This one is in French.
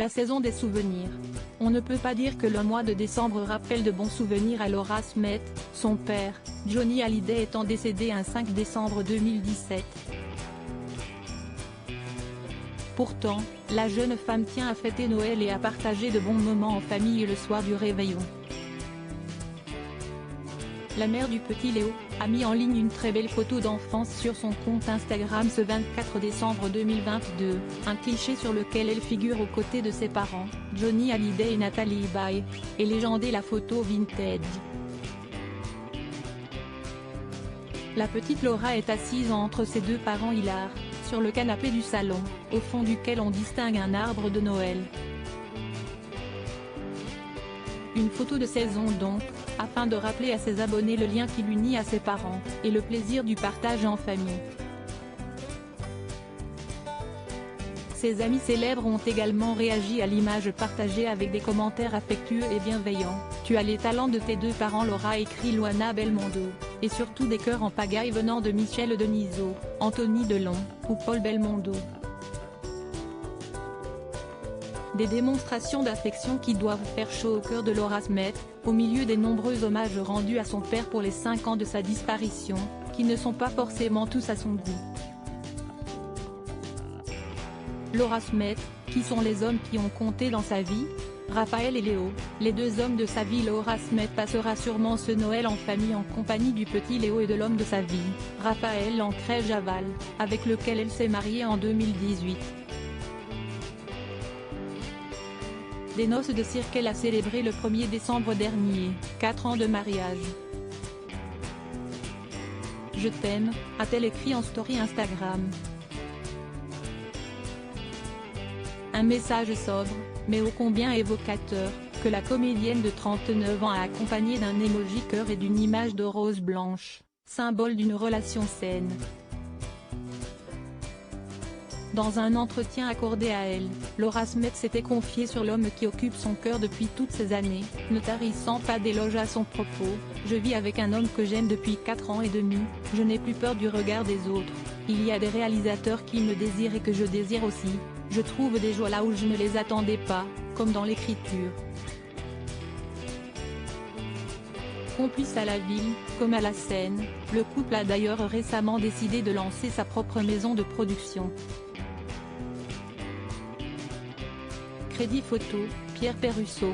la saison des souvenirs. On ne peut pas dire que le mois de décembre rappelle de bons souvenirs à Laura Smith, son père, Johnny Hallyday étant décédé un 5 décembre 2017. Pourtant, la jeune femme tient à fêter Noël et à partager de bons moments en famille le soir du réveillon. La mère du petit Léo a mis en ligne une très belle photo d'enfance sur son compte Instagram ce 24 décembre 2022, un cliché sur lequel elle figure aux côtés de ses parents, Johnny Hallyday et Natalie Baye, et légendé la photo vintage. La petite Laura est assise entre ses deux parents hilars, sur le canapé du salon, au fond duquel on distingue un arbre de Noël. Une photo de saison donc, afin de rappeler à ses abonnés le lien qui l'unit à ses parents, et le plaisir du partage en famille. Ses amis célèbres ont également réagi à l'image partagée avec des commentaires affectueux et bienveillants. « Tu as les talents de tes deux parents », Laura écrit Luana Belmondo, et surtout des cœurs en pagaille venant de Michel Denisot, Anthony Delon, ou Paul Belmondo. Des démonstrations d'affection qui doivent faire chaud au cœur de Laura Smith, au milieu des nombreux hommages rendus à son père pour les 5 ans de sa disparition, qui ne sont pas forcément tous à son goût. Laura Smith, qui sont les hommes qui ont compté dans sa vie? Raphaël et Léo, les deux hommes de sa vie. Laura Smith passera sûrement ce Noël en famille en compagnie du petit Léo et de l'homme de sa vie, Raphaël Ancret-Javal, avec lequel elle s'est mariée en 2018. Des noces de cirque qu'elle a célébrées le 1er décembre dernier, 4 ans de mariage. « Je t'aime », a-t-elle écrit en story Instagram. Un message sobre, mais ô combien évocateur, que la comédienne de 39 ans a accompagné d'un emoji cœur et d'une image de rose blanche, symbole d'une relation saine. Dans un entretien accordé à elle, Laura Smith s'était confiée sur l'homme qui occupe son cœur depuis toutes ces années, ne tarissant pas d'éloges à son propos. « Je vis avec un homme que j'aime depuis 4 ans et demi, je n'ai plus peur du regard des autres. Il y a des réalisateurs qui me désirent et que je désire aussi. Je trouve des joies là où je ne les attendais pas, comme dans l'écriture. Complice à la ville, comme à la scène, le couple a d'ailleurs récemment décidé de lancer sa propre maison de production. Crédit photo, Pierre Perrusso.